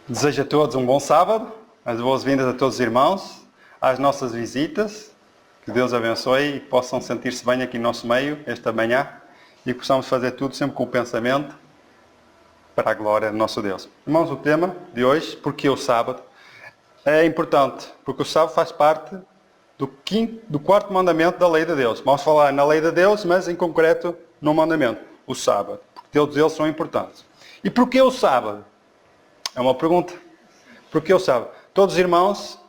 Desejo a todos um bom sábado, as boas-vindas a todos os irmãos, às nossas visitas. Que Deus abençoe e que possam sentir-se bem aqui no nosso meio esta manhã e que possamos fazer tudo sempre com o pensamento para a glória do nosso Deus. Irmãos, o tema de hoje, porque o sábado, é importante, porque o sábado faz parte do quarto mandamento da lei de Deus. Vamos falar na lei de Deus, mas em concreto no mandamento, o sábado, porque todos eles são importantes. E porquê o sábado? É uma pergunta. Porquê o sábado? Todos os irmãos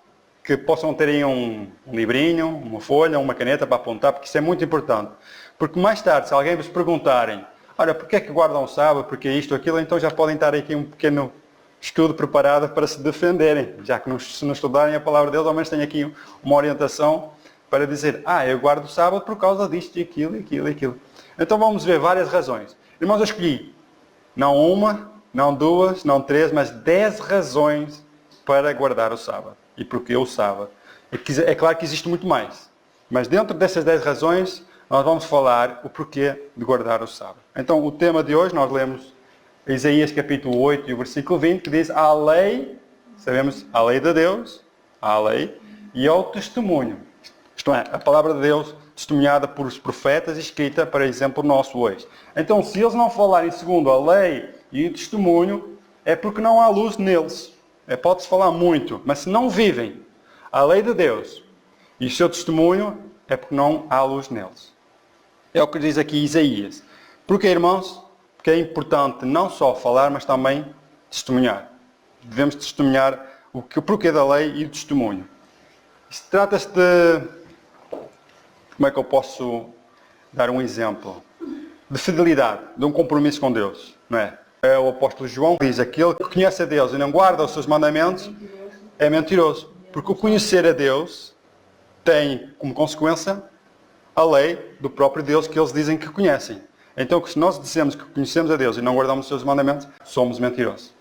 que possam ter aí um livrinho, uma folha, uma caneta para apontar, porque isso é muito importante. Porque mais tarde, se alguém vos perguntarem, olha, porquê é que guardam o sábado, porquê isto, aquilo, então já podem estar aqui um pequeno estudo preparado para se defenderem. Já que se não estudarem a palavra de Deus, ao menos têm aqui uma orientação para dizer, eu guardo o sábado por causa disto e aquilo, e aquilo, e aquilo. Então vamos ver várias razões. Irmãos, eu escolhi não uma, não duas, não três, mas 10 razões para guardar o sábado. E porquê o sábado? É claro que existe muito mais. Mas dentro dessas 10 razões, nós vamos falar o porquê de guardar o sábado. Então, o tema de hoje, nós lemos Isaías capítulo 8 e o versículo 20, que diz, a lei, sabemos, a lei de Deus, a lei, e ao testemunho. Isto é, a palavra de Deus testemunhada por os profetas e escrita para exemplo nosso hoje. Então, se eles não falarem segundo a lei e o testemunho, é porque não há luz neles. Pode-se falar muito, mas se não vivem a lei de Deus e o seu testemunho, é porque não há luz neles. É o que diz aqui Isaías. Porquê, irmãos? Porque é importante não só falar, mas também testemunhar. Devemos testemunhar o porquê da lei e o testemunho. Isto trata-se de... Como é que eu posso dar um exemplo? De fidelidade, de um compromisso com Deus, não é? O apóstolo João diz, aquele que conhece a Deus e não guarda os seus mandamentos é mentiroso. Porque o conhecer a Deus tem como consequência a lei do próprio Deus que eles dizem que conhecem. Então, se nós dizemos que conhecemos a Deus e não guardamos os seus mandamentos, somos mentirosos.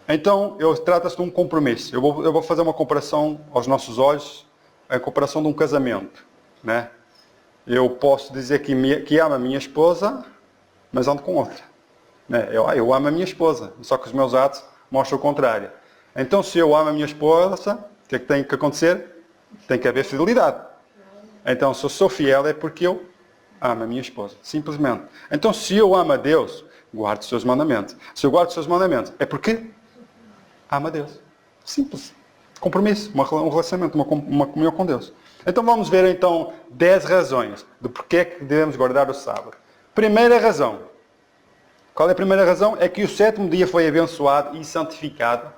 Então, trata-se de um compromisso. Eu vou fazer uma comparação aos nossos olhos, a comparação de um casamento, né? Eu posso dizer que amo a minha esposa, mas ando com outra. Eu amo a minha esposa, só que os meus atos mostram o contrário. Então, se eu amo a minha esposa, o que é que tem que acontecer? Tem que haver fidelidade. Então, se eu sou fiel é porque eu amo a minha esposa, simplesmente. Então, se eu amo a Deus, guardo os seus mandamentos. Se eu guardo os seus mandamentos, é porque amo a Deus. Simples. Compromisso, um relacionamento, uma comunhão com Deus. Então, vamos ver então 10 razões do porquê que devemos guardar o sábado. Primeira razão. Qual é a primeira razão? É que o sétimo dia foi abençoado e santificado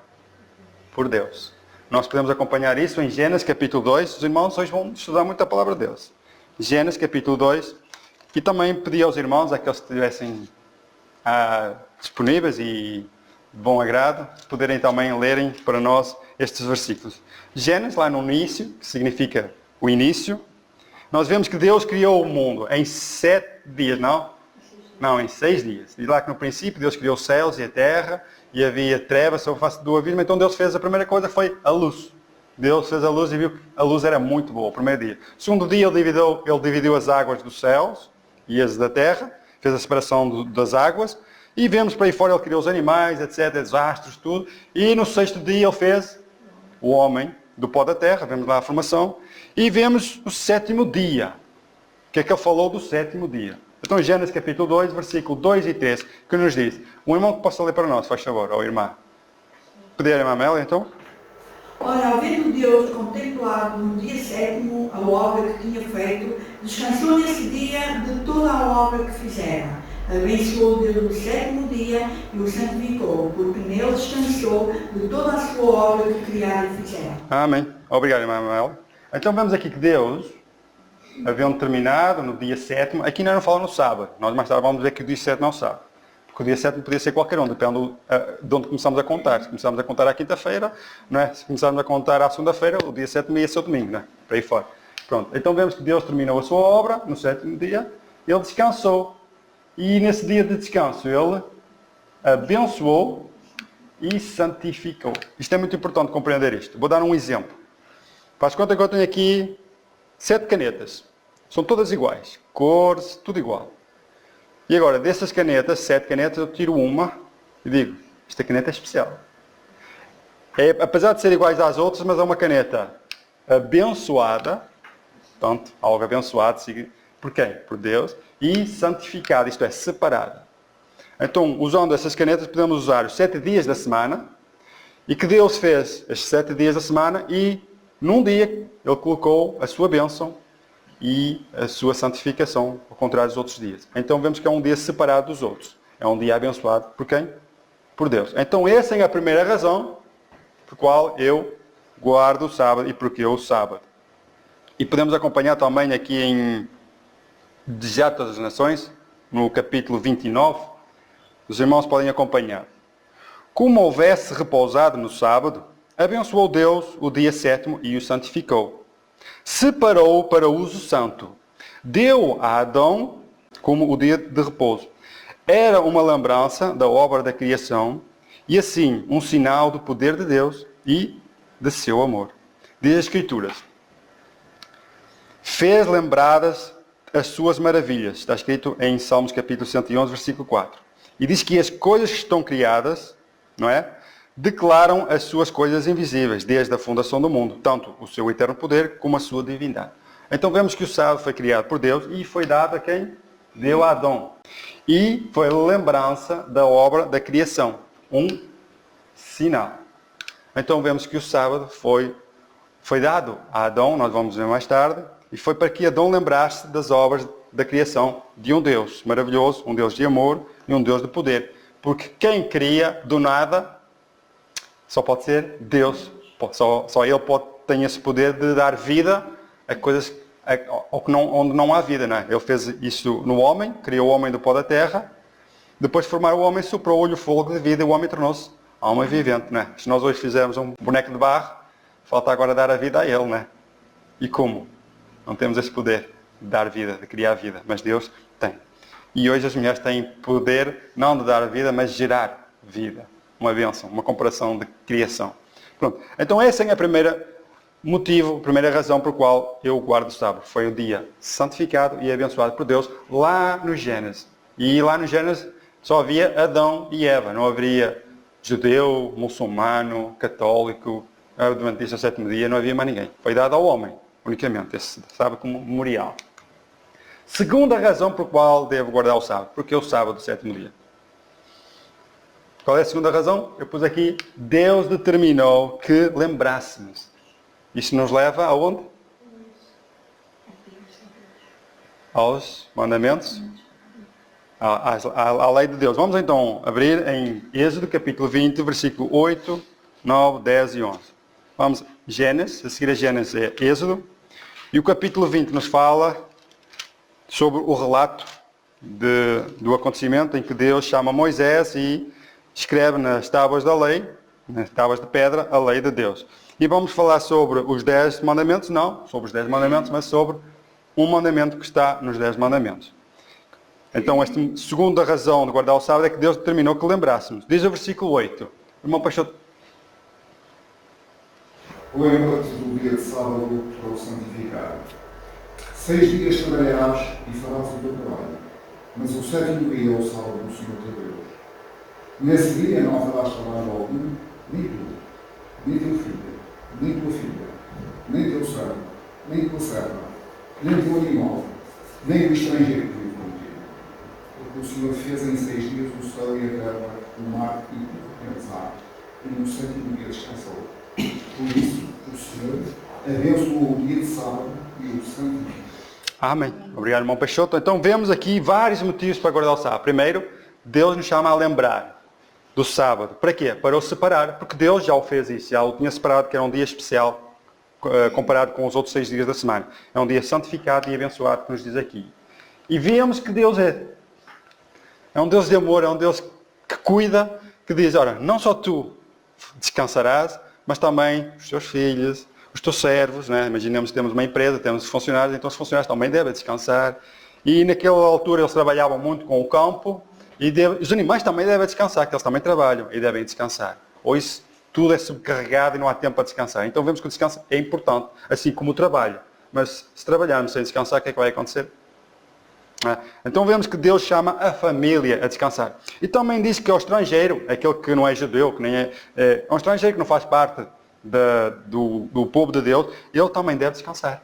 por Deus. Nós podemos acompanhar isso em Gênesis capítulo 2. Os irmãos hoje vão estudar muito a palavra de Deus. Gênesis capítulo 2. E também pedi aos irmãos, aqueles que estivessem disponíveis e de bom agrado, poderem também lerem para nós estes versículos. Gênesis, lá no início, que significa o início, nós vemos que Deus criou o mundo em 7 dias, não? Não, em 6 dias. E lá que no princípio Deus criou os céus e a terra, e havia trevas sobre a face do abismo, então Deus fez a primeira coisa, foi a luz. Deus fez a luz e viu que a luz era muito boa, o primeiro dia. O segundo dia ele dividiu as águas dos céus e as da terra, fez a separação das águas, e vemos para aí fora, ele criou os animais, etc., os astros, tudo, e no 6º dia ele fez o homem do pó da terra, vemos lá a formação, e vemos o 7º dia. O que é que ele falou do 7º dia? Então, Gênesis capítulo 2, versículo 2 e 3, que nos diz, um irmão que possa ler para nós, faz favor, ou irmã. Pedir a irmã Amélia, então? Ora, havendo Deus contemplado no dia 7º a obra que tinha feito, descansou nesse dia de toda a obra que fizera. Abençoou Deus o 7º dia e o santificou, porque nele descansou de toda a sua obra que criara e fizera. Amém. Obrigado, irmã Amélia. Então, vemos aqui que Deus, havendo terminado no dia 7º, aqui não fala no sábado. Nós mais tarde vamos ver que o dia 7 não é o sábado. Porque o dia 7 podia ser qualquer um, depende de onde começamos a contar. Se começarmos a contar à quinta-feira, não é? Se começarmos a contar à segunda-feira, o dia 7 ia ser o domingo, não é? Para aí fora. Pronto. Então vemos que Deus terminou a sua obra no 7º dia, ele descansou. E nesse dia de descanso, ele abençoou e santificou. Isto é muito importante compreender isto. Vou dar um exemplo. Faz conta que eu tenho aqui 7 canetas. São todas iguais. Cores, tudo igual. E agora, dessas canetas, 7 canetas, eu tiro uma e digo, esta caneta é especial. apesar de ser iguais às outras, mas é uma caneta abençoada, portanto, algo abençoado, por quem? Por Deus, e santificada, isto é, separada. Então, usando essas canetas, podemos usar os 7 dias da semana, e que Deus fez estes 7 dias da semana, e num dia Ele colocou a sua bênção e a sua santificação, ao contrário dos outros dias. Então vemos que é um dia separado dos outros. É um dia abençoado por quem? Por Deus. Então essa é a primeira razão por qual eu guardo o sábado e porque eu o sábado. E podemos acompanhar também aqui em Desejar Todas as Nações, no capítulo 29, os irmãos podem acompanhar. Como houvesse repousado no sábado, abençoou Deus o dia 7º e o santificou. Separou para uso santo. Deu a Adão como o dia de repouso. Era uma lembrança da obra da criação e assim um sinal do poder de Deus e de seu amor. Diz as Escrituras. Fez lembradas as suas maravilhas. Está escrito em Salmos capítulo 111, versículo 4. E diz que as coisas que estão criadas, não é? Declaram as suas coisas invisíveis, desde a fundação do mundo, tanto o seu eterno poder como a sua divindade. Então vemos que o sábado foi criado por Deus e foi dado a quem? Deu a Adão. E foi lembrança da obra da criação. Um sinal. Então vemos que o sábado foi dado a Adão, nós vamos ver mais tarde, e foi para que Adão lembrasse das obras da criação de um Deus maravilhoso, um Deus de amor e um Deus de poder. Porque quem cria do nada só pode ser Deus. Só Ele tem esse poder de dar vida a coisas onde não há vida. Não é? Ele fez isso no homem, criou o homem do pó da terra. Depois de formar o homem, soprou-lhe o fogo de vida e o homem tornou-se alma vivente. Não é? Se nós hoje fizermos um boneco de barro, falta agora dar a vida a ele. Não é? E como? Não temos esse poder de dar vida, de criar vida. Mas Deus tem. E hoje as mulheres têm poder não de dar vida, mas de gerar vida. Uma bênção, uma comparação de criação. Pronto. Então essa é a primeira motivo, a primeira razão por qual eu guardo o sábado. Foi o dia santificado e abençoado por Deus lá no Gênesis. E lá no Gênesis só havia Adão e Eva. Não haveria judeu, muçulmano, católico, adventista do 7º dia. Não havia mais ninguém. Foi dado ao homem, unicamente, esse sábado como memorial. Segunda razão por qual devo guardar o sábado. Porque é o sábado do 7º dia. Qual é a segunda razão? Eu pus aqui, Deus determinou que lembrássemos. Isto nos leva aonde? Aos mandamentos? À lei de Deus. Vamos então abrir em Êxodo capítulo 20, versículo 8, 9, 10 e 11. Vamos, Gênesis, a seguir a Gênesis é Êxodo. E o capítulo 20 nos fala sobre o relato do acontecimento em que Deus chama Moisés e escreve nas tábuas da lei, nas tábuas de pedra, a lei de Deus. E vamos falar sobre os 10 mandamentos, não sobre os 10 mandamentos, mas sobre um mandamento que está nos 10 mandamentos. Então, esta segunda razão de guardar o sábado é que Deus determinou que lembrássemos. Diz o versículo 8. Irmão Peixoto. Lembra-te do dia de sábado para o santificar. 6 dias trabalharás e farás o teu trabalho, mas o 7º dia é o sábado do Senhor teu Deus. Nesse dia não farás trabalho algum, nem tu, nem teu filho, nem tua filha, nem teu servo, nem tua serva, nem teu animal, nem o estrangeiro que vive contigo. Porque o Senhor fez em 6 dias o céu e a terra, o mar e tudo que neles há, e no 7º dia descansou. Por isso, o Senhor abençoou o dia de sábado e o santificou. Amém. Obrigado, irmão Peixoto. Então vemos aqui vários motivos para guardar o sábado. Primeiro, Deus nos chama a lembrar do sábado. Para quê? Para o separar. Porque Deus já o fez isso. Já o tinha separado, que era um dia especial comparado com os outros 6 dias da semana. É um dia santificado e abençoado, que nos diz aqui. E vemos que Deus é um Deus de amor, é um Deus que cuida, que diz, ora, não só tu descansarás, mas também os teus filhos, os teus servos, né? Imaginemos que temos uma empresa, temos funcionários, então os funcionários também devem descansar. E naquela altura eles trabalhavam muito com o campo, e os animais também devem descansar, que eles também trabalham e devem descansar. Ou isso tudo é subcarregado e não há tempo para descansar. Então vemos que o descanso é importante, assim como o trabalho. Mas se trabalharmos sem descansar, o que é que vai acontecer? Então vemos que Deus chama a família a descansar. E também diz que ao estrangeiro, aquele que não é judeu, que nem é um estrangeiro que não faz parte do povo de Deus, ele também deve descansar.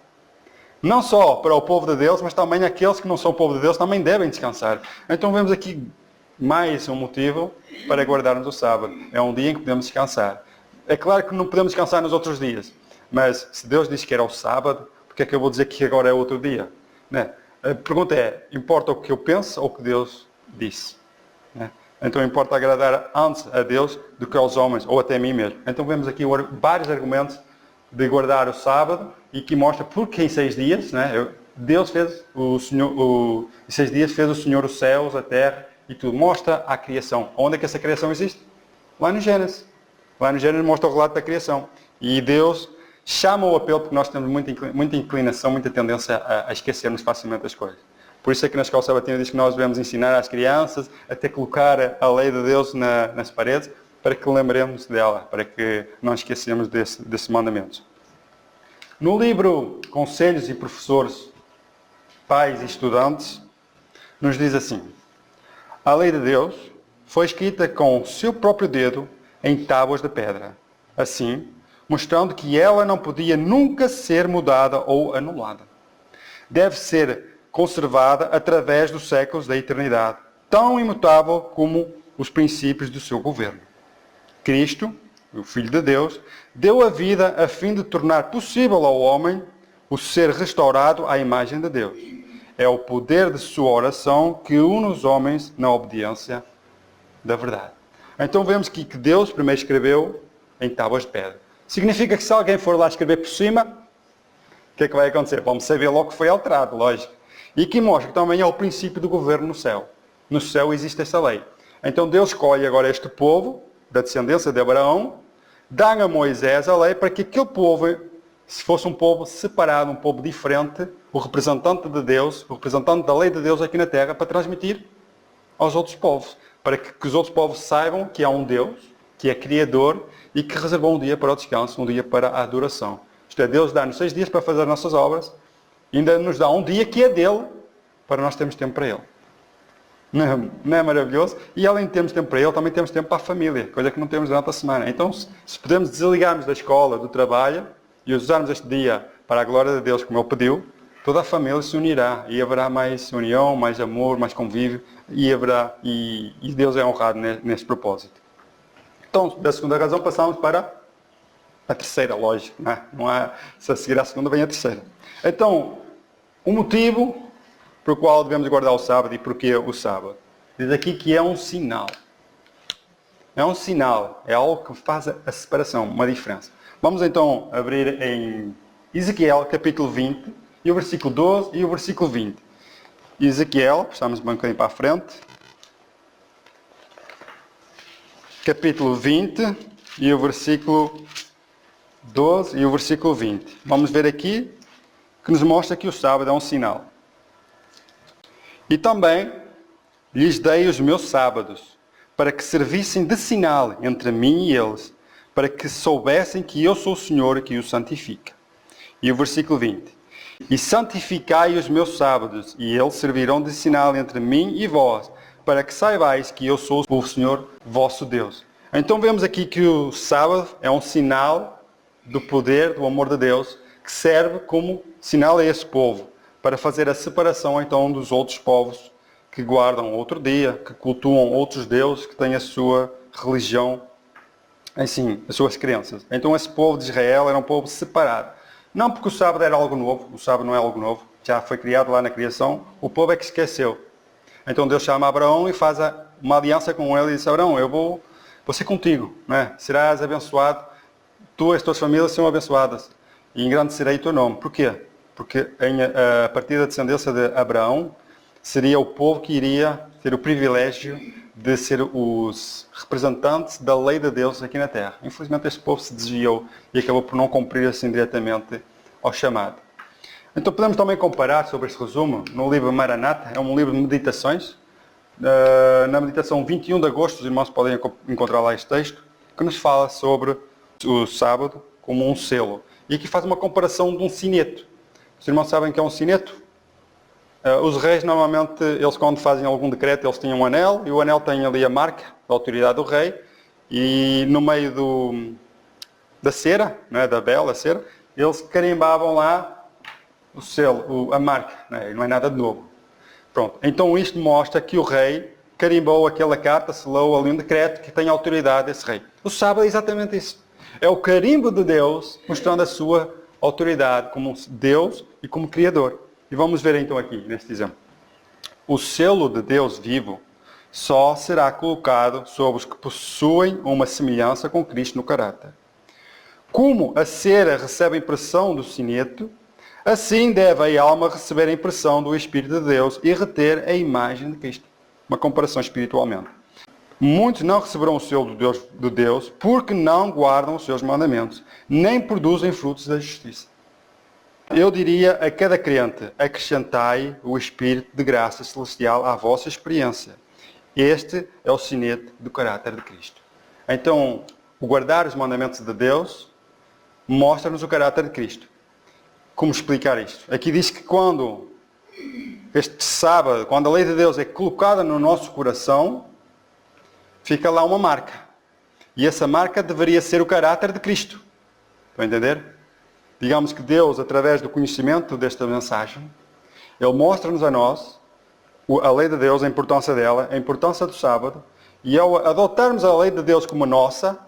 Não só para o povo de Deus, mas também aqueles que não são povo de Deus também devem descansar. Então vemos aqui mais um motivo para guardarmos o sábado. É um dia em que podemos descansar. É claro que não podemos descansar nos outros dias, mas se Deus diz que era o sábado, porque é que eu vou dizer que agora é outro dia? Né? A pergunta é, importa o que eu penso ou o que Deus disse? Né? Então importa agradar antes a Deus do que aos homens, ou até a mim mesmo. Então vemos aqui vários argumentos de guardar o sábado e que mostra porque em 6 dias, né, Deus fez em 6 dias fez o Senhor os céus, a terra e tudo. Mostra a criação. Onde é que essa criação existe? Lá no Gênesis. Lá no Gênesis mostra o relato da criação. E Deus chama o apelo porque nós temos muita inclinação, muita tendência a esquecermos facilmente as coisas. Por isso é que na escola sabatina diz que nós devemos ensinar às crianças até colocar a lei de Deus nas paredes para que lembremos dela, para que não esquecemos desses mandamentos. No livro Conselhos e Professores, Pais e Estudantes, nos diz assim: a lei de Deus foi escrita com o seu próprio dedo em tábuas de pedra. Assim, mostrando que ela não podia nunca ser mudada ou anulada. Deve ser conservada através dos séculos da eternidade, tão imutável como os princípios do seu governo. Cristo, o Filho de Deus, deu a vida a fim de tornar possível ao homem o ser restaurado à imagem de Deus. É o poder de sua oração que une os homens na obediência da verdade. Então vemos que Deus primeiro escreveu em tábuas de pedra. Significa que se alguém for lá escrever por cima, o que é que vai acontecer? Vamos saber logo que foi alterado, lógico. E que mostra que também é o princípio do governo no céu. No céu existe essa lei. Então Deus escolhe agora este povo, da descendência de Abraão, dá a Moisés a lei para que aquele povo, se fosse um povo separado, um povo diferente, o representante de Deus, o representante da lei de Deus aqui na terra, para transmitir aos outros povos. Para que os outros povos saibam que há um Deus, que é Criador e que reservou um dia para o descanso, um dia para a adoração. Isto é, Deus dá-nos 6 dias para fazer as nossas obras, e ainda nos dá um dia que é dele, para nós termos tempo para ele. Não é maravilhoso? E além de termos tempo para ele, também temos tempo para a família, coisa que não temos durante a semana. Então, se podemos desligarmos da escola, do trabalho, e usarmos este dia para a glória de Deus, como ele pediu, toda a família se unirá, e haverá mais união, mais amor, mais convívio, e Deus é honrado nesse propósito. Então, da segunda razão, passamos para a terceira, lógico. Não há, se a seguir à segunda, vem a terceira. Então, o motivo por qual devemos guardar o sábado e porquê o sábado. Diz aqui que é um sinal. É um sinal, é algo que faz a separação, uma diferença. Vamos então abrir em Ezequiel, capítulo 20, e o versículo 12 e o versículo 20. Ezequiel, passamos um bocadinho para a frente. Capítulo 20 e o versículo 12 e o versículo 20. Vamos ver aqui que nos mostra que o sábado é um sinal. E também lhes dei os meus sábados, para que servissem de sinal entre mim e eles, para que soubessem que eu sou o Senhor que os santifica. E o versículo 20. E santificai os meus sábados, e eles servirão de sinal entre mim e vós, para que saibais que eu sou o Senhor vosso Deus. Então vemos aqui que o sábado é um sinal do poder, do amor de Deus, que serve como sinal a esse povo, para fazer a separação então dos outros povos que guardam outro dia, que cultuam outros deuses, que têm a sua religião, assim, as suas crenças. Então esse povo de Israel era um povo separado. Não porque o sábado era algo novo, o sábado não é algo novo, já foi criado lá na criação, o povo é que esqueceu. Então Deus chama Abraão e faz uma aliança com ele e diz: Abraão, eu vou ser contigo, né? Serás abençoado, tu e as tuas famílias serão abençoadas, e engrandecerei o teu nome. Porquê? Porque a partir da descendência de Abraão, seria o povo que iria ter o privilégio de ser os representantes da lei de Deus aqui na terra. Infelizmente este povo se desviou e acabou por não cumprir assim diretamente ao chamado. Então podemos também comparar sobre este resumo no livro Maranata, é um livro de meditações. Na meditação 21 de agosto, os irmãos podem encontrar lá este texto, que nos fala sobre o sábado como um selo. E aqui faz uma comparação de um sineto. Os irmãos sabem que é um sineto? Os reis normalmente, eles quando fazem algum decreto, eles tinham um anel, e o anel tem ali a marca da autoridade do rei, e no meio da cera, não é? Da bela cera, eles carimbavam lá o selo, a marca, não é nada de novo. Pronto, então isto mostra que o rei carimbou aquela carta, selou ali um decreto que tem a autoridade desse rei. O sábado é exatamente isso. É o carimbo de Deus mostrando a sua autoridade como Deus e como Criador. E vamos ver então aqui, neste exemplo. O selo de Deus vivo só será colocado sobre os que possuem uma semelhança com Cristo no caráter. Como a cera recebe a impressão do sinete, assim deve a alma receber a impressão do Espírito de Deus e reter a imagem de Cristo. Uma comparação espiritualmente. Muitos não receberão o selo de Deus porque não guardam os seus mandamentos, nem produzem frutos da justiça. Eu diria a cada crente, acrescentai o Espírito de graça celestial à vossa experiência. Este é o sinete do caráter de Cristo. Então, o guardar os mandamentos de Deus mostra-nos o caráter de Cristo. Como explicar isto? Aqui diz que quando este sábado, quando a lei de Deus é colocada no nosso coração, fica lá uma marca. E essa marca deveria ser o caráter de Cristo. Estão a entender? Digamos que Deus, através do conhecimento desta mensagem, Ele mostra-nos a nós a lei de Deus, a importância dela, a importância do sábado, e ao adotarmos a lei de Deus como nossa,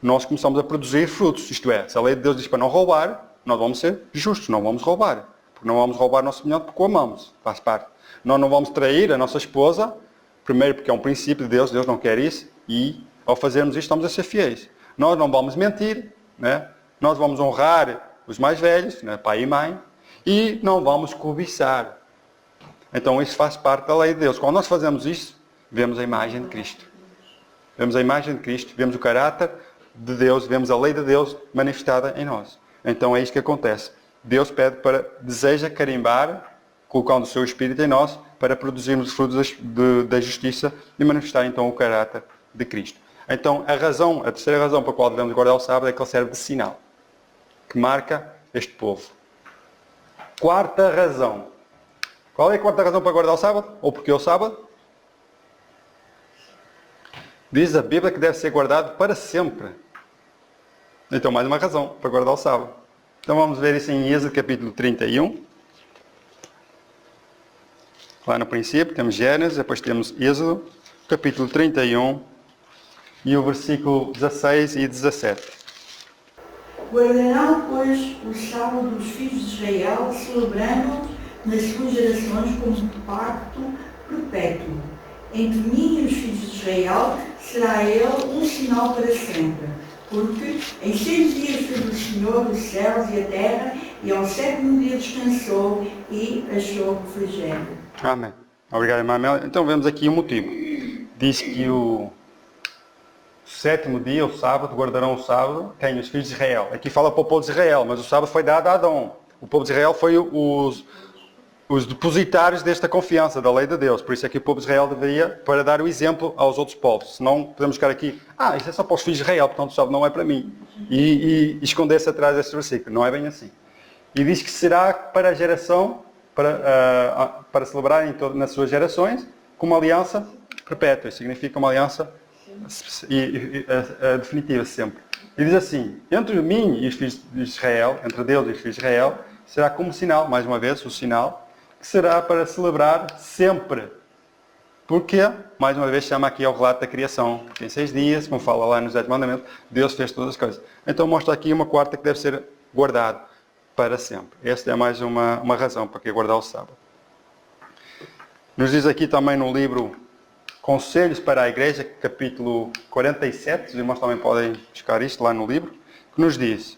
nós começamos a produzir frutos. Isto é, se a lei de Deus diz para não roubar, nós vamos ser justos, não vamos roubar. Porque não vamos roubar o nosso semelhante porque o amamos, faz parte. Nós não vamos trair a nossa esposa, primeiro porque é um princípio de Deus, Deus não quer isso, e ao fazermos isto estamos a ser fiéis. Nós não vamos mentir, né? Nós vamos honrar os mais velhos, né? Pai e mãe, e não vamos cobiçar. Então isso faz parte da lei de Deus. Quando nós fazemos isso, vemos a imagem de Cristo. Vemos a imagem de Cristo, vemos o caráter de Deus, vemos a lei de Deus manifestada em nós. Então é isto que acontece. Deus deseja carimbar, colocando o seu Espírito em nós, para produzirmos os frutos da justiça e manifestar então o caráter de Cristo. Então a terceira razão para a qual devemos guardar o sábado é que ele serve de sinal, que marca este povo. Quarta razão. Qual é a quarta razão para guardar o sábado? Ou porque é o sábado? Diz a Bíblia que deve ser guardado para sempre. Então mais uma razão para guardar o sábado. Então vamos ver isso em Êxodo capítulo 31. Lá no princípio temos Gênesis, depois temos Êxodo, capítulo 31 e o versículo 16 e 17. Guardarão, pois, o sábado dos filhos de Israel, celebrando nas suas gerações como um pacto perpétuo. Entre mim e os filhos de Israel será ele um sinal para sempre. Porque em 6 dias fez o Senhor os céus e a terra, e ao 7º dia descansou e achou refrigério. Amém. Obrigado, irmã Amélia. Então vemos aqui o motivo. Diz que o 7º dia, o sábado, guardarão o sábado, quem? Os filhos de Israel. Aqui fala para o povo de Israel, mas o sábado foi dado a Adão. O povo de Israel foi os depositários desta confiança da lei de Deus. Por isso é que o povo de Israel deveria, para dar o exemplo aos outros povos. Senão podemos ficar aqui, isso é só para os filhos de Israel, portanto o sábado não é para mim. E esconder-se atrás deste versículo. Não é bem assim. E diz que será para a geração, para celebrarem nas suas gerações, com uma aliança perpétua. Isso significa uma aliança definitiva sempre. E diz assim, entre mim e os filhos de Israel, entre Deus e os filhos de Israel, será como sinal, mais uma vez, o sinal, que será para celebrar sempre. Porque, mais uma vez, chama aqui ao relato da criação. Porque em 6 dias, como fala lá nos 10 mandamentos, Deus fez todas as coisas. Então mostra aqui uma quarta que deve ser guardado para sempre. Esta é mais uma razão para que guardar o sábado. Nos diz aqui também no livro Conselhos para a Igreja, capítulo 47, os irmãos também podem buscar isto lá no livro, que nos diz: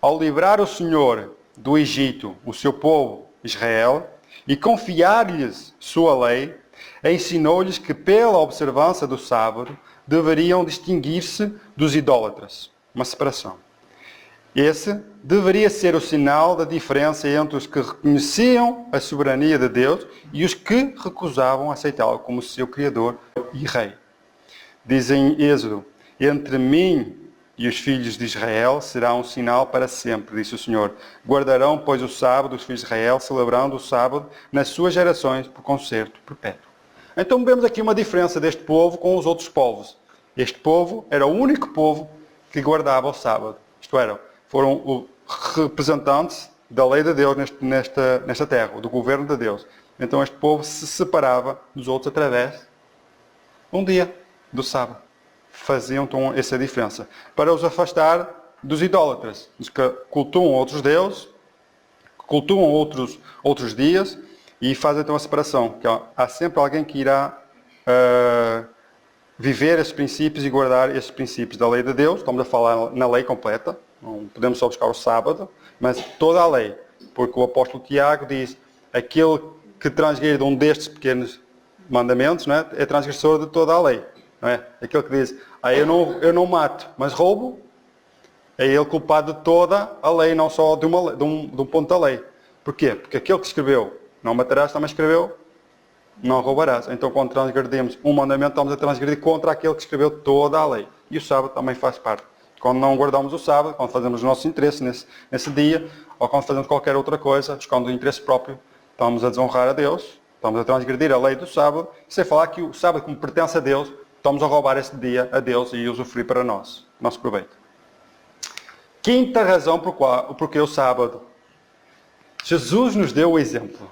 ao livrar o Senhor do Egito, o seu povo Israel, e confiar-lhes sua lei, ensinou-lhes que pela observância do sábado deveriam distinguir-se dos idólatras. Uma separação. Esse deveria ser o sinal da diferença entre os que reconheciam a soberania de Deus e os que recusavam aceitá-lo como seu Criador e Rei. Diz em Êxodo, entre mim e os filhos de Israel serão um sinal para sempre, disse o Senhor. Guardarão, pois, o sábado, os filhos de Israel, celebrando o sábado nas suas gerações por concerto perpétuo. Então vemos aqui uma diferença deste povo com os outros povos. Este povo era o único povo que guardava o sábado. Isto era, foram os representantes da lei de Deus nesta terra, do governo de Deus. Então este povo se separava dos outros através um dia do sábado. Faziam então essa diferença. Para os afastar dos idólatras, dos que cultuam outros deuses, cultuam outros dias e fazem então a separação. Que há sempre alguém que irá viver esses princípios e guardar esses princípios da lei de Deus. Estamos a falar na lei completa. Não podemos só buscar o sábado, mas toda a lei. Porque o apóstolo Tiago diz, aquele que transgride um destes pequenos mandamentos, não é? É transgressor de toda a lei. Não é? Aquele que diz, eu não mato, mas roubo, é ele culpado de toda a lei, não só de um ponto da lei. Porquê? Porque aquele que escreveu, não matarás, também escreveu, não roubarás. Então quando transgredimos um mandamento, estamos a transgredir contra aquele que escreveu toda a lei. E o sábado também faz parte. Quando não guardamos o sábado, quando fazemos os nossos interesses nesse dia, ou quando fazemos qualquer outra coisa, buscando o interesse próprio, estamos a desonrar a Deus, estamos a transgredir a lei do sábado, sem falar que o sábado, como pertence a Deus, estamos a roubar esse dia a Deus e usufruir para nós, nosso proveito. Quinta razão porque o sábado. Jesus nos deu o exemplo.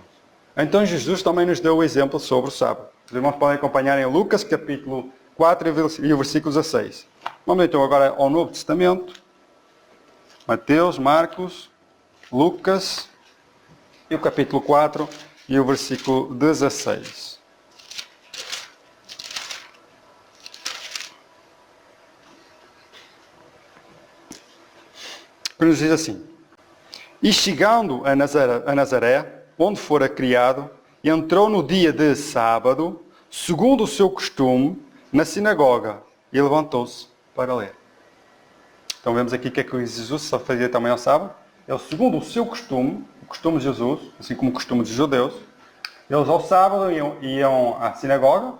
Então Jesus também nos deu o exemplo sobre o sábado. Os irmãos podem acompanhar em Lucas, capítulo 4 e o versículo 16. Vamos então agora ao Novo Testamento. Mateus, Marcos, Lucas e o capítulo 4 e o versículo 16. Que nos diz assim: E chegando a Nazaré, onde fora criado, entrou no dia de sábado, segundo o seu costume, na sinagoga, e levantou-se para ler. Então vemos aqui o que é que Jesus só fazia também ao sábado. Ele, segundo o seu costume, o costume de Jesus, assim como o costume dos judeus, eles ao sábado iam à sinagoga,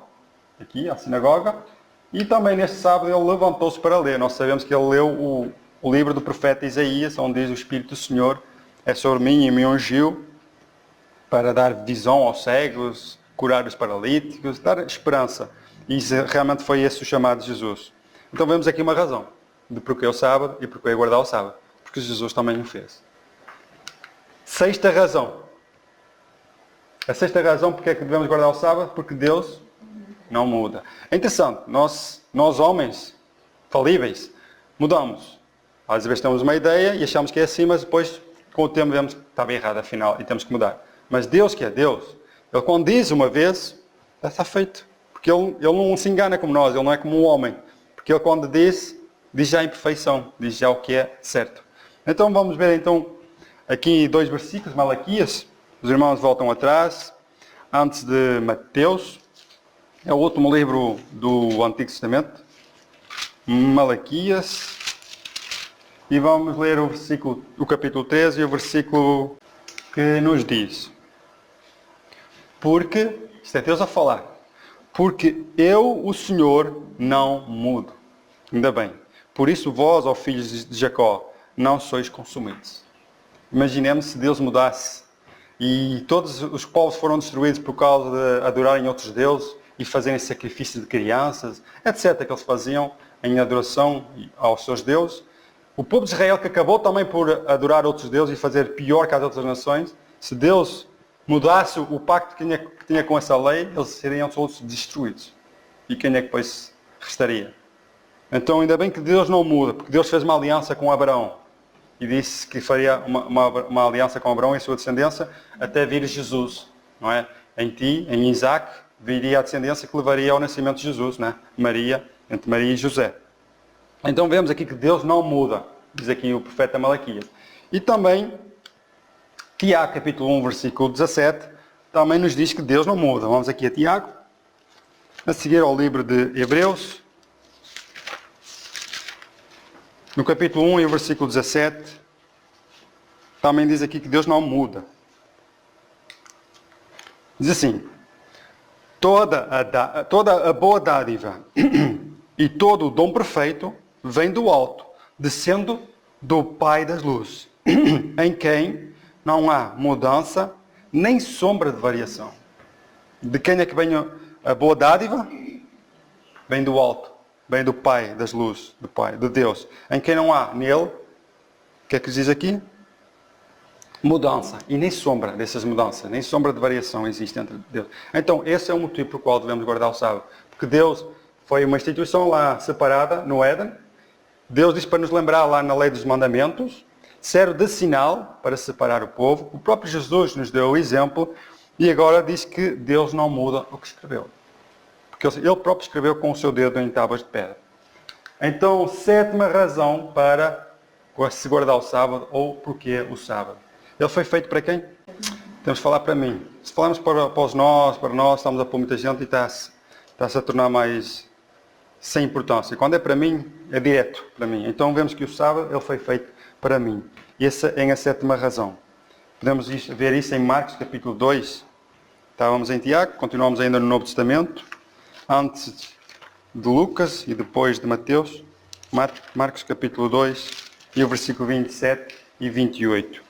aqui à sinagoga, e também neste sábado ele levantou-se para ler. Nós sabemos que ele leu o livro do profeta Isaías, onde diz: o Espírito do Senhor é sobre mim e me ungiu para dar visão aos cegos, curar os paralíticos, dar esperança. E realmente foi esse o chamado de Jesus. Então vemos aqui uma razão de porque é o sábado e porque é guardar o sábado. Porque Jesus também o fez. Sexta razão. A sexta razão porque é que devemos guardar o sábado? Porque Deus não muda. É interessante, nós homens falíveis mudamos. Às vezes temos uma ideia e achamos que é assim, mas depois com o tempo vemos que estava errado afinal e temos que mudar. Mas Deus, que é Deus, Ele quando diz uma vez, já está feito. Porque ele não se engana como nós, Ele não é como um homem. Porque Ele quando diz já a imperfeição, diz já o que é certo. Então vamos ver então aqui 2 versículos, Malaquias. Os irmãos voltam atrás, antes de Mateus. É o último livro do Antigo Testamento. Malaquias. E vamos ler o capítulo 13 e o versículo que nos diz: Porque, isto é Deus a falar, porque eu, o Senhor, não mudo. Ainda bem. Por isso vós, ó filhos de Jacó, não sois consumidos. Imaginemos se Deus mudasse e todos os povos foram destruídos por causa de adorarem outros deuses e fazerem sacrifícios de crianças, etc., que eles faziam em adoração aos seus deuses. O povo de Israel, que acabou também por adorar outros deuses e fazer pior que as outras nações, se Deus mudasse o pacto que tinha com essa lei, eles seriam todos destruídos. E quem é que depois restaria? Então ainda bem que Deus não muda, porque Deus fez uma aliança com Abraão. E disse que faria uma aliança com Abraão e a sua descendência até vir Jesus. Não é? Em ti, em Isaac, viria a descendência que levaria ao nascimento de Jesus. Não é? Entre Maria e José. Então vemos aqui que Deus não muda, diz aqui o profeta Malaquias. E também, Tiago, capítulo 1, versículo 17, também nos diz que Deus não muda. Vamos aqui a Tiago, a seguir ao livro de Hebreus, no capítulo 1 e o versículo 17, também diz aqui que Deus não muda. Diz assim: toda a boa dádiva e todo o dom perfeito vem do alto, descendo do Pai das luzes, em quem não há mudança nem sombra de variação. De quem é que vem a boa dádiva? Vem do alto, vem do Pai das luzes, do Pai, de Deus. Em quem não há nele, o que é que diz aqui? Mudança. E nem sombra dessas mudanças, nem sombra de variação existe entre Deus. Então, esse é o motivo pelo qual devemos guardar o sábado. Porque Deus foi uma instituição lá separada, no Éden. Deus disse para nos lembrar lá na lei dos mandamentos, serve de sinal para separar o povo. O próprio Jesus nos deu o exemplo e agora diz que Deus não muda o que escreveu. Porque Ele próprio escreveu com o seu dedo em tábuas de pedra. Então, sétima razão para se guardar o sábado ou porquê o sábado. Ele foi feito para quem? Temos que falar para mim. Se falarmos para nós, estamos a pôr muita gente e está-se a tornar mais sem importância. Quando é para mim, é direto para mim. Então vemos que o sábado ele foi feito para mim. E essa é a sétima razão. Podemos ver isso em Marcos capítulo 2. Estávamos em Tiago, continuamos ainda no Novo Testamento. Antes de Lucas e depois de Mateus. Marcos capítulo 2 e o versículo 27 e 28.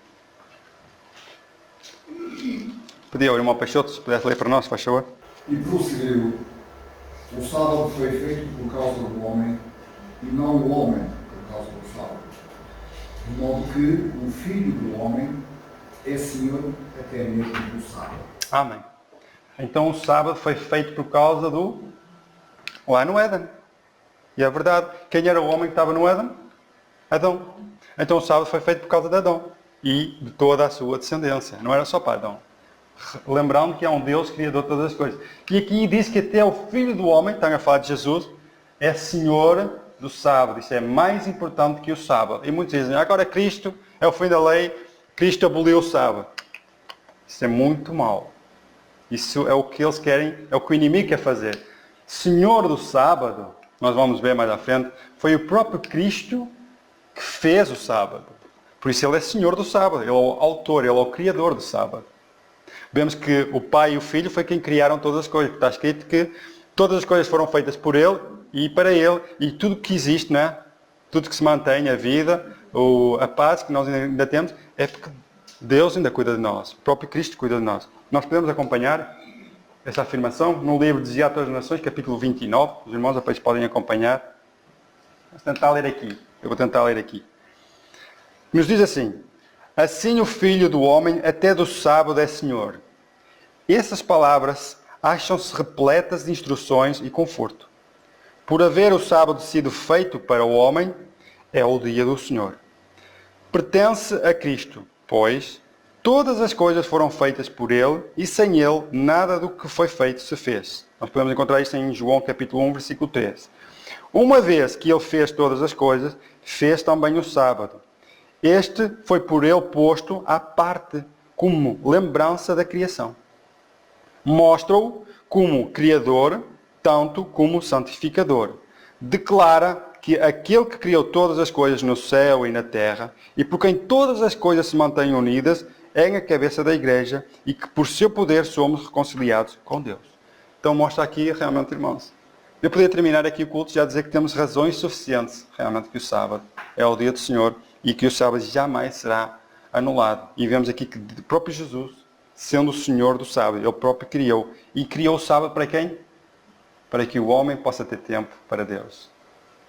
Pedi ao irmão Peixoto, se pudesse ler para nós, faz favor. E prosseguiu: o sábado foi feito por causa do homem, e não o homem por causa do sábado. De modo que o Filho do homem é Senhor até mesmo do sábado. Amém. Então o sábado foi feito por causa do... lá no Éden. E é verdade. Quem era o homem que estava no Éden? Adão. Então o sábado foi feito por causa de Adão. E de toda a sua descendência. Não era só para Adão. Lembrando que há um Deus criador de todas as coisas. E aqui diz que até o Filho do Homem, estão a falar de Jesus, é Senhor do sábado. Isso é mais importante que o sábado. E muitos dizem, agora Cristo é o fim da lei, Cristo aboliu o sábado. Isso é muito mau. Isso é o que eles querem, é o que o inimigo quer fazer. Senhor do sábado, nós vamos ver mais à frente, foi o próprio Cristo que fez o sábado. Por isso ele é Senhor do sábado, ele é o autor, ele é o criador do sábado. Vemos que o Pai e o Filho foi quem criaram todas as coisas. Está escrito que todas as coisas foram feitas por Ele e para Ele. E tudo que existe, não é? Tudo que se mantém, a vida, a paz que nós ainda temos, é porque Deus ainda cuida de nós. O próprio Cristo cuida de nós. Nós podemos acompanhar essa afirmação no livro de Desviar Todas as Nações, capítulo 29. Os irmãos depois podem acompanhar. Vamos tentar ler aqui. Eu vou tentar ler aqui. Nos diz assim: assim o Filho do Homem até do sábado é Senhor. Essas palavras acham-se repletas de instruções e conforto. Por haver o sábado sido feito para o homem, é o dia do Senhor. Pertence a Cristo, pois todas as coisas foram feitas por Ele e sem Ele nada do que foi feito se fez. Nós podemos encontrar isso em João capítulo 1, versículo 13. Uma vez que Ele fez todas as coisas, fez também o sábado. Este foi por Ele posto à parte como lembrança da criação. Mostra-o como Criador, tanto como Santificador. Declara que aquele que criou todas as coisas no céu e na terra, e por quem todas as coisas se mantêm unidas, é a cabeça da Igreja, e que por seu poder somos reconciliados com Deus. Então mostra aqui realmente, irmãos. Eu poderia terminar aqui o culto já a dizer que temos razões suficientes, realmente, que o sábado é o dia do Senhor, e que o sábado jamais será anulado. E vemos aqui que o próprio Jesus, sendo o Senhor do sábado, Ele próprio criou. E criou o sábado para quem? Para que o homem possa ter tempo para Deus.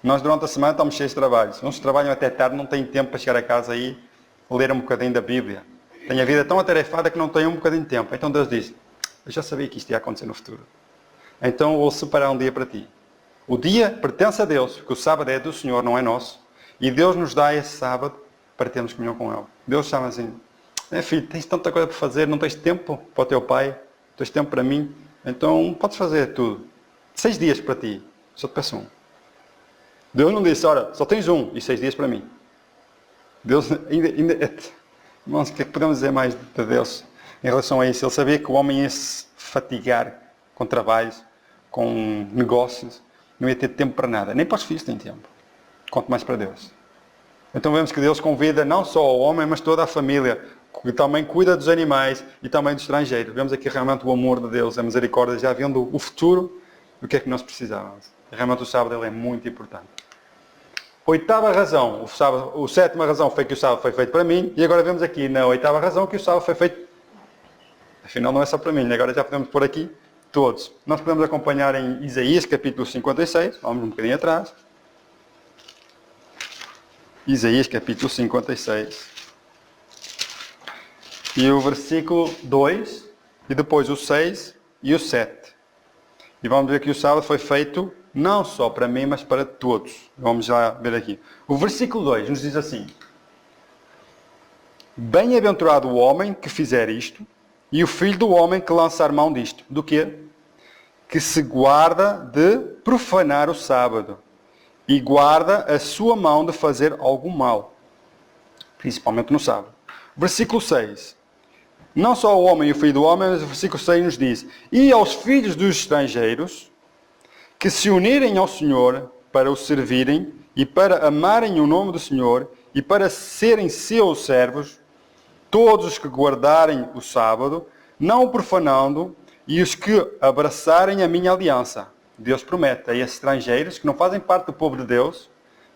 Nós durante a semana estamos cheios de trabalhos. Uns trabalham até tarde, não têm tempo para chegar a casa e ler um bocadinho da Bíblia. Têm a vida tão atarefada que não têm um bocadinho de tempo. Então Deus diz, eu já sabia que isto ia acontecer no futuro. Então vou separar um dia para ti. O dia pertence a Deus, porque o sábado é do Senhor, não é nosso. E Deus nos dá esse sábado para termos comunhão com Ele. Deus chama assim, filho, tens tanta coisa para fazer, não tens tempo para o teu pai, não tens tempo para mim, então podes fazer tudo. 6 dias para ti, só te peço um. Deus não disse, ora, só tens um e 6 dias para mim. Deus ainda irmãos, o que é que podemos dizer mais de Deus em relação a isso? Ele sabia que o homem ia se fatigar com trabalhos, com negócios, não ia ter tempo para nada. Nem para os filhos tem tempo. Quanto mais para Deus. Então vemos que Deus convida não só o homem, mas toda a família, que também cuida dos animais e também do estrangeiro. Vemos aqui realmente o amor de Deus, a misericórdia, já vendo o futuro, do que é que nós precisávamos. Realmente o sábado ele é muito importante. Oitava razão, a sétima razão foi que o sábado foi feito para mim, e agora vemos aqui na oitava razão que o sábado foi feito, afinal não é só para mim, agora já podemos pôr aqui todos. Nós podemos acompanhar em Isaías capítulo 56, vamos um bocadinho atrás. Isaías capítulo 56. E o versículo 2, e depois o 6 e o 7. E vamos ver que o sábado foi feito não só para mim, mas para todos. Vamos já ver aqui. O versículo 2 nos diz assim: Bem-aventurado o homem que fizer isto, e o filho do homem que lançar mão disto. Do quê? Que se guarda de profanar o sábado, e guarda a sua mão de fazer algum mal, principalmente no sábado. Versículo 6. Não só o homem e o filho do homem, mas o versículo 6 nos diz: E aos filhos dos estrangeiros, que se unirem ao Senhor para o servirem e para amarem o nome do Senhor e para serem seus servos, todos os que guardarem o sábado, não o profanando, e os que abraçarem a minha aliança. Deus promete a esses estrangeiros que não fazem parte do povo de Deus,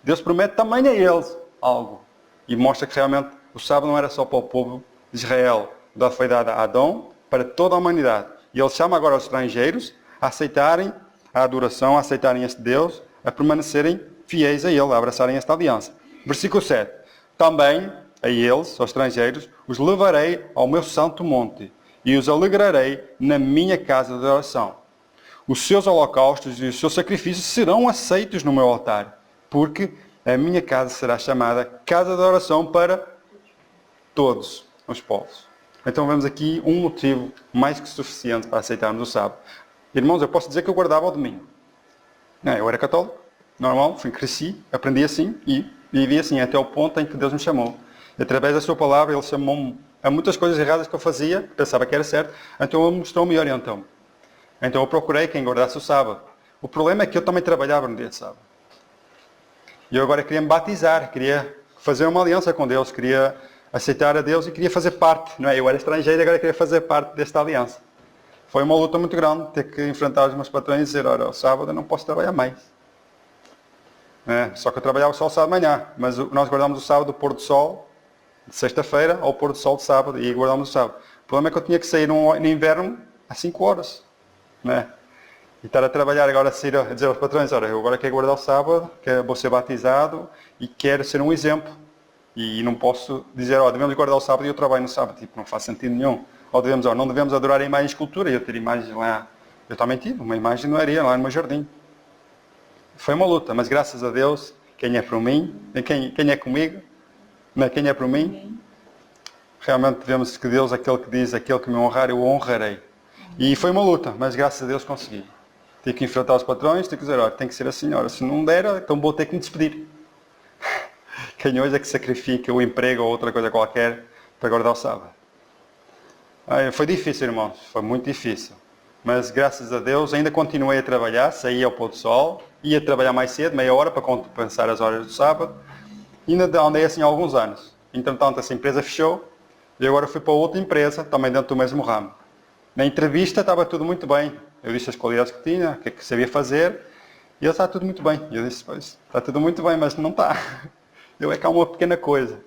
Deus promete também a eles algo. E mostra que realmente o sábado não era só para o povo de Israel, foi dado a Adão para toda a humanidade. E ele chama agora os estrangeiros a aceitarem a adoração, a aceitarem este Deus, a permanecerem fiéis a Ele, a abraçarem esta aliança. Versículo 7. Também a eles, aos estrangeiros, os levarei ao meu santo monte e os alegrarei na minha casa de oração. Os seus holocaustos e os seus sacrifícios serão aceitos no meu altar, porque a minha casa será chamada casa de oração para todos os povos. Então vemos aqui um motivo mais que suficiente para aceitarmos o sábado. Irmãos, eu posso dizer que eu guardava o domingo. Eu era católico, normal, cresci, aprendi assim e vivi assim, até o ponto em que Deus me chamou. E, através da sua palavra, Ele chamou-me a muitas coisas erradas que eu fazia, pensava que era certo, então Ele mostrou-me e orientou-me. Então eu procurei quem guardasse o sábado. O problema é que eu também trabalhava no dia de sábado. E eu agora queria me batizar, queria fazer uma aliança com Deus, queria aceitar a Deus e queria fazer parte. Eu era estrangeiro e agora queria fazer parte desta aliança. Foi uma luta muito grande, ter que enfrentar os meus patrões e dizer: olha, ao sábado eu não posso trabalhar mais. Só que eu trabalhava só o sábado de manhã, mas nós guardámos o sábado do pôr do sol, de sexta-feira, ao pôr do sol de sábado, e guardámos o sábado. O problema é que eu tinha que sair no inverno às 5 horas. E estar a trabalhar agora, a dizer aos patrões: olha, eu agora quero guardar o sábado, vou ser batizado e quero ser um exemplo. E não posso dizer: olha, devemos guardar o sábado e eu trabalho no sábado. Não faz sentido nenhum. Ou não devemos adorar a imagem de escultura. Eu ter imagens lá. Eu também tive uma imagem no areia, lá no meu jardim. Foi uma luta, mas graças a Deus, quem é por mim, quem é comigo, quem é por mim, realmente vemos que Deus, aquele que diz: aquele que me honrar, eu o honrarei. E foi uma luta, mas graças a Deus consegui. Tive que enfrentar os patrões, tive que dizer: olha, tem que ser assim, olha, se não der, então vou ter que me despedir. Quem hoje é que sacrifica o emprego ou outra coisa qualquer para guardar o sábado? Foi difícil, irmãos, foi muito difícil. Mas graças a Deus ainda continuei a trabalhar, saí ao pôr do sol, ia trabalhar mais cedo, meia hora, para compensar as horas do sábado. E ainda andei assim há alguns anos. Entretanto, essa empresa fechou e agora fui para outra empresa, também dentro do mesmo ramo. Na entrevista estava tudo muito bem. Eu disse as qualidades que tinha, o que é que sabia fazer, e ele: está tudo muito bem. E eu disse: pois, está tudo muito bem, mas não está. É que há uma pequena coisa.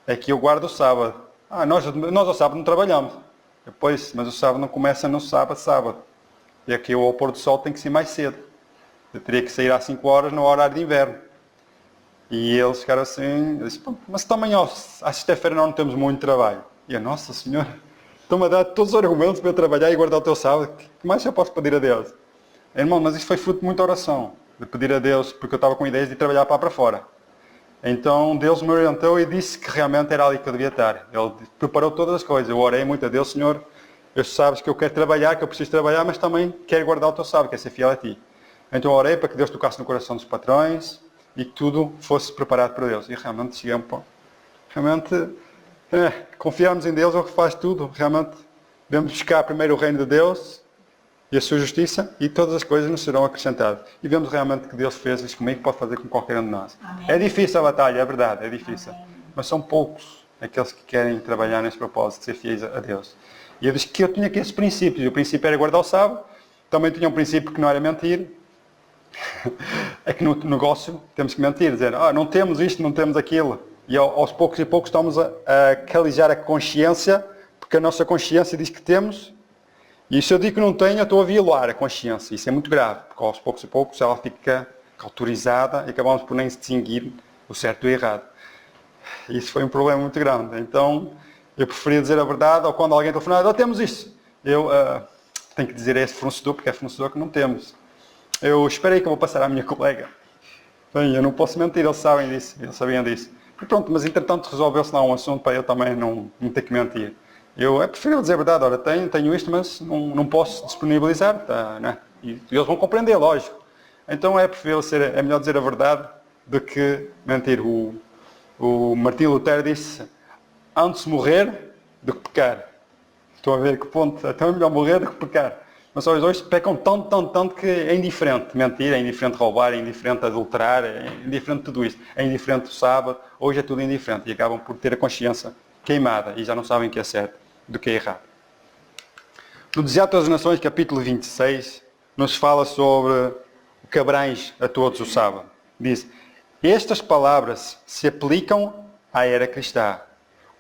É que eu guardo o sábado. Nós ao sábado não trabalhamos. Pois, mas o sábado não começa no sábado. E aqui eu ao pôr do sol tenho que sair mais cedo. Eu teria que sair às 5 horas no horário de inverno. E eles ficaram assim: eu disse: mas também à sexta-feira nós não temos muito trabalho. E eu: nossa Senhora, estou-me a dar todos os argumentos para eu trabalhar e guardar o teu sábado. O que mais eu posso pedir a Deus? Irmão, mas isto foi fruto de muita oração. De pedir a Deus, porque eu estava com ideias de trabalhar para fora. Então Deus me orientou e disse que realmente era ali que eu devia estar. Ele preparou todas as coisas. Eu orei muito a Deus: Senhor, eu sabes que eu quero trabalhar, que eu preciso trabalhar, mas também quero guardar o teu sábado, quero ser fiel a ti. Então eu orei para que Deus tocasse no coração dos patrões e que tudo fosse preparado por Deus. E realmente chegamos para... Realmente confiarmos em Deus é o que faz tudo. Realmente devemos buscar primeiro o reino de Deus e a sua justiça, e todas as coisas nos serão acrescentadas. E vemos realmente que Deus fez isso comigo, pode fazer com qualquer um de nós. Amém. É difícil a batalha, é verdade, é difícil. Amém. Mas são poucos aqueles que querem trabalhar nesse propósito de ser fiéis a Deus. E eu disse que eu tinha aqui esses princípios. O princípio era guardar o sábado. Também tinha um princípio que não era mentir. É que no negócio temos que mentir, dizer, não temos isto, não temos aquilo. E aos poucos e poucos estamos a calijar a consciência, porque a nossa consciência diz que temos. E se eu digo que não tenho, eu estou a violar a consciência. Isso é muito grave, porque aos poucos e poucos ela fica autorizada e acabamos por nem distinguir o certo e o errado. Isso foi um problema muito grande. Então, eu preferia dizer a verdade, ou quando alguém telefonar, temos isto. Eu tenho que dizer a esse fornecedor, porque é fornecedor que não temos. Eu esperei que eu vou passar à minha colega. Bem, eu não posso mentir, eles sabem disso, eles sabiam disso. E pronto, mas entretanto resolveu-se lá um assunto para eu também não ter que mentir. Eu prefiro dizer a verdade, tenho isto, mas não posso disponibilizar, tá, né? E eles vão compreender, lógico. Então é melhor dizer a verdade do que mentir. O Martim Lutero disse, antes morrer do que pecar. Estou a ver que ponto, então é melhor morrer do que pecar. Mas os dois pecam tanto que é indiferente mentir, é indiferente roubar, é indiferente adulterar, é indiferente tudo isso. É indiferente o sábado, hoje é tudo indiferente e acabam por ter a consciência queimada e já não sabem o que é certo do que é errado. No Deserto das Nações, capítulo 26, nos fala sobre o que abrange a todos o sábado. Diz, estas palavras se aplicam à era cristã,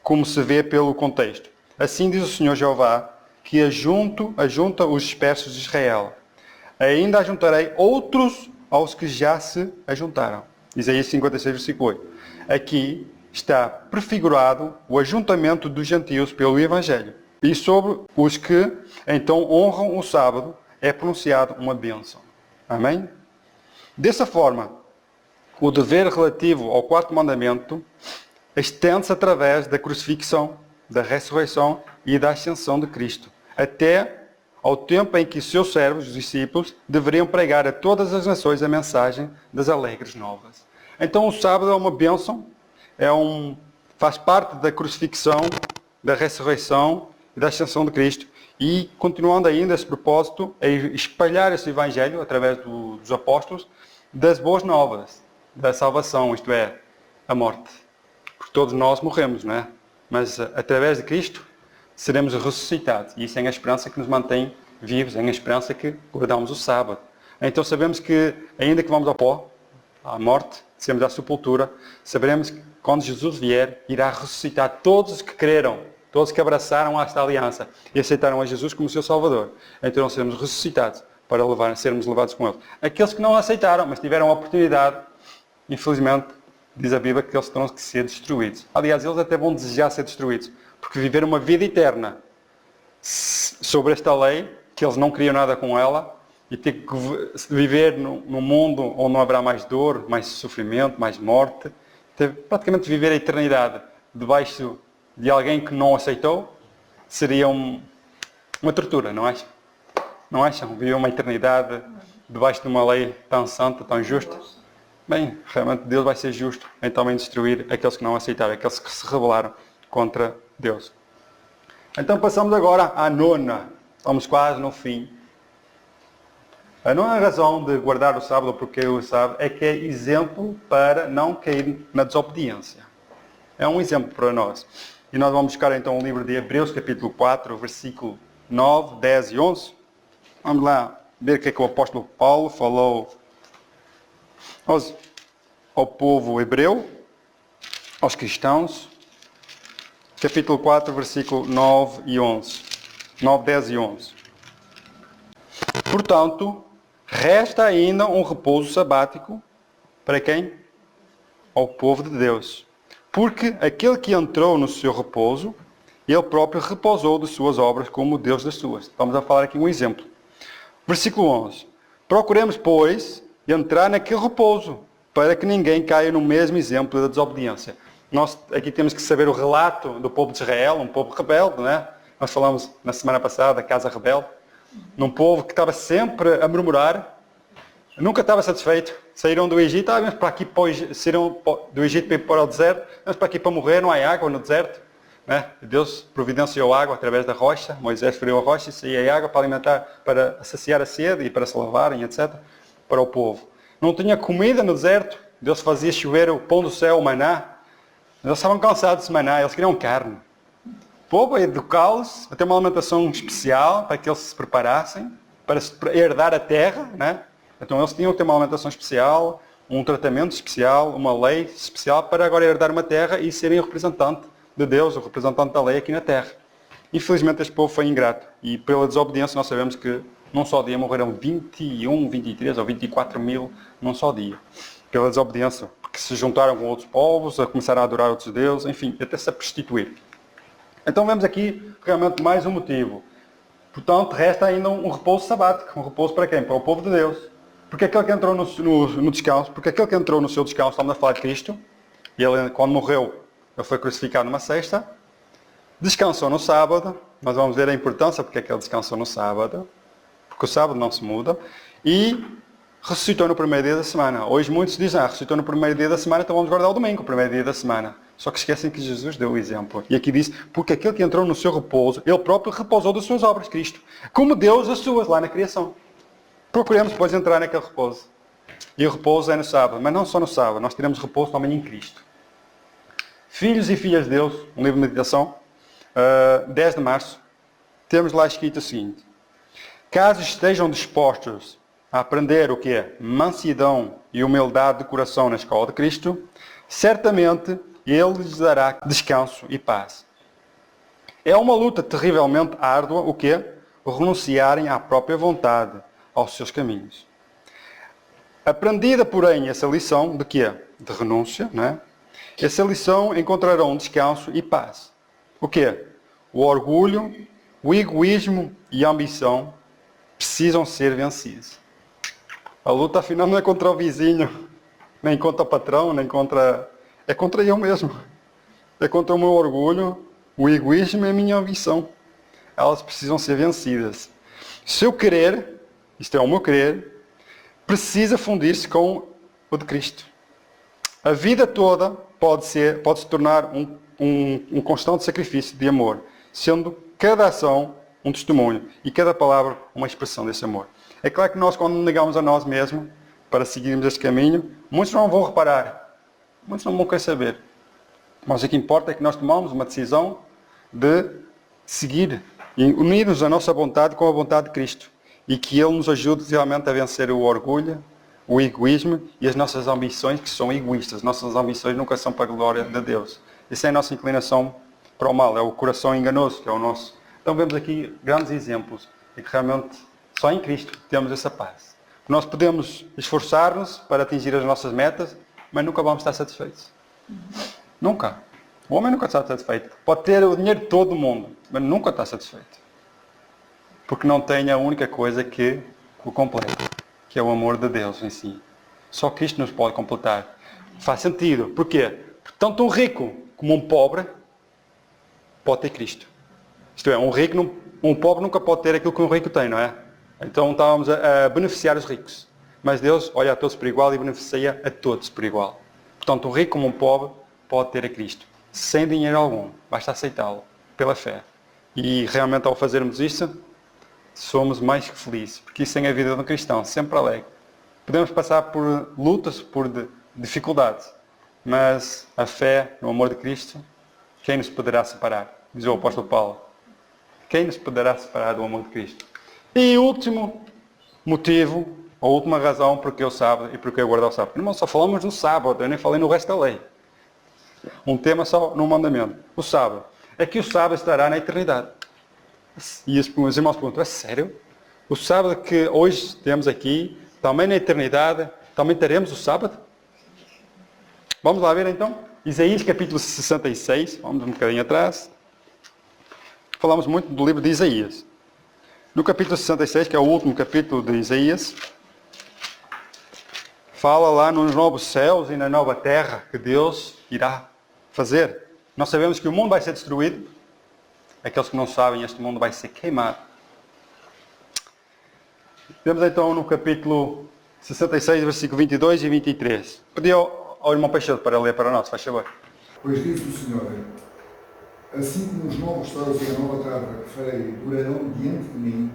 como se vê pelo contexto. Assim diz o Senhor Jeová, que ajunta os dispersos de Israel. Ainda ajuntarei outros aos que já se ajuntaram. Isaías 56, versículo 8. Aqui está prefigurado o ajuntamento dos gentios pelo Evangelho. E sobre os que então honram o sábado é pronunciado uma bênção. Amém? Dessa forma, o dever relativo ao quarto mandamento estende-se através da crucifixão, da ressurreição e da ascensão de Cristo, até ao tempo em que seus servos, os discípulos, deveriam pregar a todas as nações a mensagem das alegres novas. Então o sábado é uma bênção, faz parte da crucifixão, da ressurreição e da ascensão de Cristo. E, continuando ainda esse propósito, é espalhar esse Evangelho, através dos apóstolos, das boas novas, da salvação, isto é, a morte. Porque todos nós morremos, não é? Mas, através de Cristo, seremos ressuscitados. E isso é a esperança que nos mantém vivos, é a esperança que guardamos o sábado. Então sabemos que, ainda que vamos ao pó, à morte, seremos à sepultura, saberemos que quando Jesus vier, irá ressuscitar todos os que creram, todos que abraçaram esta aliança e aceitaram a Jesus como seu Salvador. Então seremos ressuscitados para sermos levados com Ele. Aqueles que não aceitaram, mas tiveram a oportunidade, infelizmente, diz a Bíblia que eles terão que ser destruídos. Aliás, eles até vão desejar ser destruídos, porque viver uma vida eterna sobre esta lei, que eles não queriam nada com ela, e ter que viver num mundo onde não haverá mais dor, mais sofrimento, mais morte, praticamente viver a eternidade debaixo de alguém que não aceitou, seria uma tortura, não acham? Não acham? Viver uma eternidade debaixo de uma lei tão santa, tão justa? Bem, realmente Deus vai ser justo em também destruir aqueles que não aceitaram, aqueles que se rebelaram contra Deus. Então passamos agora à nona. Estamos quase no fim. A nona razão de guardar o sábado, porque o sábado, é que é exemplo para não cair na desobediência. É um exemplo para nós. E nós vamos buscar então o livro de Hebreus, capítulo 4, versículo 9, 10 e 11. Vamos lá ver o que é que o apóstolo Paulo falou ao povo hebreu, aos cristãos. Capítulo 4, versículo 9 e 11. 9, 10 e 11. Portanto, resta ainda um repouso sabático para quem? Ao povo de Deus. Porque aquele que entrou no seu repouso, ele próprio repousou de suas obras como Deus das suas. Vamos a falar aqui um exemplo. Versículo 11. Procuremos, pois, entrar naquele repouso, para que ninguém caia no mesmo exemplo da desobediência. Nós aqui temos que saber o relato do povo de Israel, um povo rebelde, não é? Nós falamos na semana passada da casa rebelde, num povo que estava sempre a murmurar, nunca estava satisfeito. Saíram do Egito, vamos para aqui, saíram do Egito para ir para o deserto, vamos para aqui para morrer, não há água no deserto. Né? Deus providenciou água através da rocha, Moisés feriu a rocha e saía água para alimentar, para saciar a sede e para se lavarem, etc., para o povo. Não tinha comida no deserto, Deus fazia chover o pão do céu, o maná. Eles estavam cansados de maná, eles queriam carne. O povo educá-los a ter uma alimentação especial para que eles se preparassem, para herdar a terra, né? Então eles tinham que ter uma alimentação especial, um tratamento especial, uma lei especial para agora herdar uma terra e serem o representante de Deus, o representante da lei aqui na terra. Infelizmente este povo foi ingrato e pela desobediência nós sabemos que num só dia morreram 21, 23 ou 24 mil num só dia. Pela desobediência, porque se juntaram com outros povos, a começar a adorar outros deuses, enfim, até se a prostituir. Então vemos aqui realmente mais um motivo. Portanto, resta ainda um repouso sabático. Um repouso para quem? Para o povo de Deus. Porque aquele que entrou no descanso, porque aquele que entrou no seu descanso, estamos a falar de Cristo, e ele, quando morreu, ele foi crucificado numa sexta, descansou no sábado, nós vamos ver a importância porque é que ele descansou no sábado, porque o sábado não se muda, e ressuscitou no primeiro dia da semana. Hoje muitos dizem, ressuscitou no primeiro dia da semana, então vamos guardar o domingo, o primeiro dia da semana. Só que esquecem que Jesus deu o exemplo. E aqui diz, porque aquele que entrou no seu repouso, ele próprio repousou das suas obras, Cristo. Como Deus as suas, lá na criação. Procuremos depois entrar naquele repouso. E o repouso é no sábado, mas não só no sábado, nós teremos repouso também em Cristo. Filhos e filhas de Deus, um livro de meditação, 10 de março, temos lá escrito o seguinte: caso estejam dispostos a aprender o que é mansidão e humildade de coração na escola de Cristo, certamente Ele lhes dará descanso e paz. É uma luta terrivelmente árdua o que é renunciarem à própria vontade, aos seus caminhos. Aprendida, porém, essa lição de quê? De renúncia, não é? Essa lição encontrarão descanso e paz. O quê? O orgulho, o egoísmo e a ambição precisam ser vencidos. A luta, afinal, não é contra o vizinho, nem contra o patrão, nem contra... É contra eu mesmo. É contra o meu orgulho, o egoísmo e a minha ambição. Elas precisam ser vencidas. Se eu querer, isto é o meu querer, precisa fundir-se com o de Cristo. A vida toda pode se tornar um constante sacrifício de amor, sendo cada ação um testemunho e cada palavra uma expressão desse amor. É claro que nós, quando negamos a nós mesmos para seguirmos este caminho, muitos não vão reparar, muitos não vão querer saber. Mas o que importa é que nós tomamos uma decisão de seguir e unir-nos a nossa vontade com a vontade de Cristo. E que Ele nos ajude realmente a vencer o orgulho, o egoísmo e as nossas ambições, que são egoístas. Nossas ambições nunca são para a glória de Deus. Essa é a nossa inclinação para o mal, é o coração enganoso que é o nosso. Então vemos aqui grandes exemplos de que realmente só em Cristo temos essa paz. Nós podemos esforçar-nos para atingir as nossas metas, mas nunca vamos estar satisfeitos. Nunca. O homem nunca está satisfeito. Pode ter o dinheiro de todo o mundo, mas nunca está satisfeito. Porque não tem a única coisa que o completa, que é o amor de Deus em si. Só Cristo nos pode completar. Faz sentido. Porquê? Porque tanto um rico como um pobre pode ter Cristo. Isto é, um pobre nunca pode ter aquilo que um rico tem, não é? Então estávamos a beneficiar os ricos. Mas Deus olha a todos por igual e beneficia a todos por igual. Portanto, um rico como um pobre pode ter a Cristo. Sem dinheiro algum. Basta aceitá-lo. Pela fé. E realmente ao fazermos isto, somos mais que felizes. Porque isso é a vida de um cristão. Sempre alegre. Podemos passar por lutas, por dificuldades. Mas a fé no amor de Cristo, quem nos poderá separar? Diz o apóstolo Paulo. Quem nos poderá separar do amor de Cristo? E último motivo, a última razão porque eu sábado e porque eu guardar o sábado. Irmão, só falamos no sábado, eu nem falei no resto da lei. Um tema só no mandamento. O sábado. É que o sábado estará na eternidade. E os irmãos perguntam, é sério? O sábado que hoje temos aqui, também na eternidade, também teremos o sábado? Vamos lá ver então? Isaías capítulo 66, vamos um bocadinho atrás. Falamos muito do livro de Isaías. No capítulo 66, que é o último capítulo de Isaías, fala lá nos novos céus e na nova terra que Deus irá fazer. Nós sabemos que o mundo vai ser destruído. Aqueles que não sabem, este mundo vai ser queimado. Temos então no capítulo 66, versículo 22 e 23. Pedi ao irmão Peixoto para ler para nós, faz favor. Pois diz o Senhor, assim como os novos céus e a nova terra que farei durarão diante de mim,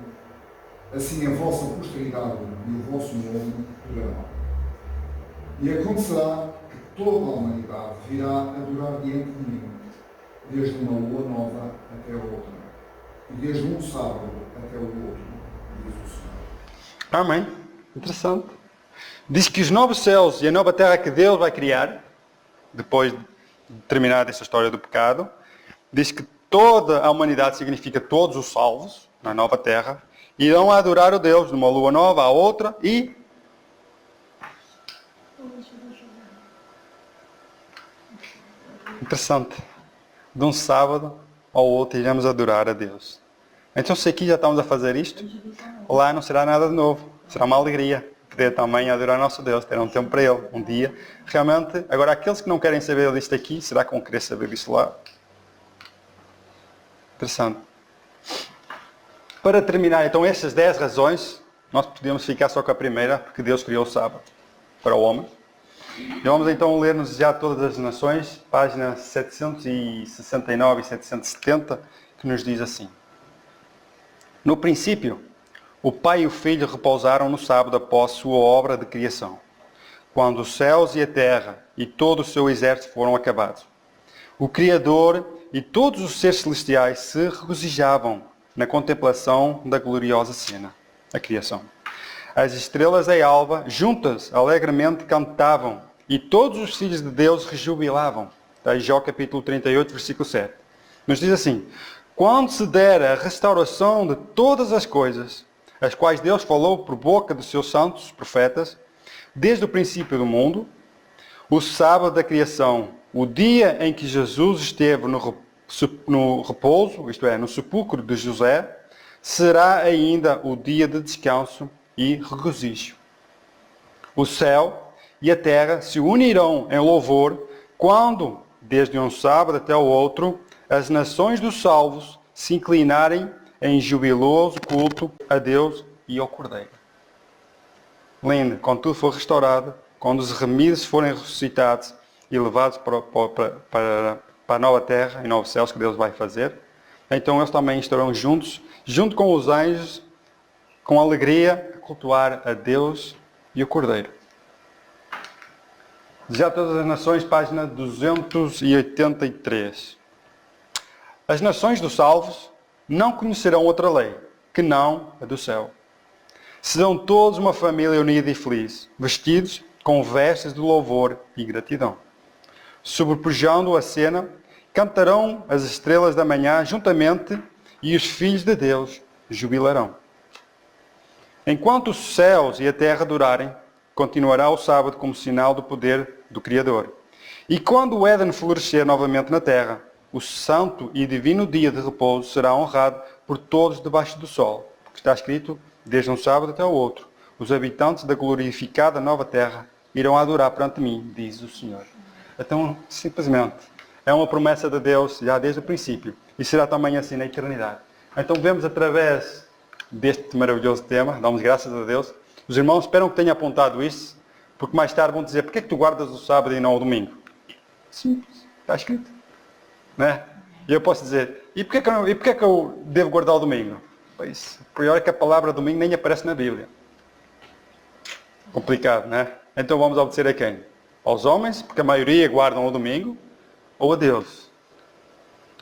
assim a vossa posteridade e o vosso nome durarão. E acontecerá que toda a humanidade virá a durar diante de mim, desde uma lua nova até a outra, e desde um sábado até o outro, diz o Senhor. Amém. Interessante. Diz que os novos céus e a nova terra que Deus vai criar, depois de terminar essa história do pecado, diz que toda a humanidade significa todos os salvos na nova terra, irão adorar o Deus de uma lua nova à outra e interessante. De um sábado ao outro iremos adorar a Deus. Então se aqui já estamos a fazer isto, lá não será nada de novo. Será uma alegria poder também adorar nosso Deus, ter um tempo para Ele, um dia. Realmente, agora aqueles que não querem saber disto aqui, será que vão querer saber disso lá? Interessante. Para terminar, então, estas 10 razões, nós podemos ficar só com a primeira, porque Deus criou o sábado para o homem. E vamos então ler-nos já todas as nações, páginas 769 e 770, que nos diz assim. No princípio, o Pai e o Filho repousaram no sábado após sua obra de criação, quando os céus e a terra e todo o seu exército foram acabados. O Criador e todos os seres celestiais se regozijavam na contemplação da gloriosa cena, a criação. As estrelas da alva, juntas, alegremente cantavam, e todos os filhos de Deus rejubilavam. Está em Jó capítulo 38, versículo 7. Nos diz assim, quando se der a restauração de todas as coisas, as quais Deus falou por boca dos seus santos profetas, desde o princípio do mundo, o sábado da criação, o dia em que Jesus esteve no repouso, isto é, no sepulcro de José, será ainda o dia de descanso e regozijo. O céu e a terra se unirão em louvor quando, desde um sábado até o outro, as nações dos salvos se inclinarem em jubiloso culto a Deus e ao Cordeiro. Lindo, quando tudo for restaurado, quando os remidos forem ressuscitados e levados para a nova terra e novos céus que Deus vai fazer, então eles também estarão juntos, junto com os anjos, com alegria, a cultuar a Deus e o Cordeiro. Já todas as nações, página 283. As nações dos salvos não conhecerão outra lei, que não a do céu. Serão todos uma família unida e feliz, vestidos com vestes de louvor e gratidão. Sobrepujando a cena, cantarão as estrelas da manhã juntamente e os filhos de Deus jubilarão. Enquanto os céus e a terra durarem, continuará o sábado como sinal do poder do Criador. E quando o Éden florescer novamente na terra, o santo e divino dia de repouso será honrado por todos debaixo do sol. Porque está escrito, desde um sábado até o outro, os habitantes da glorificada nova terra irão adorar perante mim, diz o Senhor. Então, simplesmente, é uma promessa de Deus já desde o princípio. E será também assim na eternidade. Então vemos através deste maravilhoso tema, damos graças a Deus. Os irmãos esperam que tenha apontado isso, porque mais tarde vão dizer, porquê é que tu guardas o sábado e não o domingo? Simples, está escrito. Não é? E eu posso dizer, e porquê é que eu devo guardar o domingo? Pois, o pior é que a palavra domingo nem aparece na Bíblia. Complicado, não é? Então vamos obedecer a quem? Aos homens, porque a maioria guardam o domingo, ou a Deus?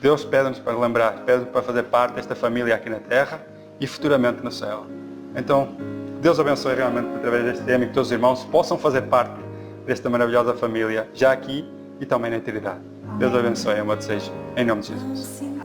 Deus pede-nos para lembrar, pede-nos para fazer parte desta família aqui na terra e futuramente no céu. Então, Deus abençoe realmente através deste tema e que todos os irmãos possam fazer parte desta maravilhosa família, já aqui e também na eternidade. Deus abençoe, é um desejo, em nome de Jesus.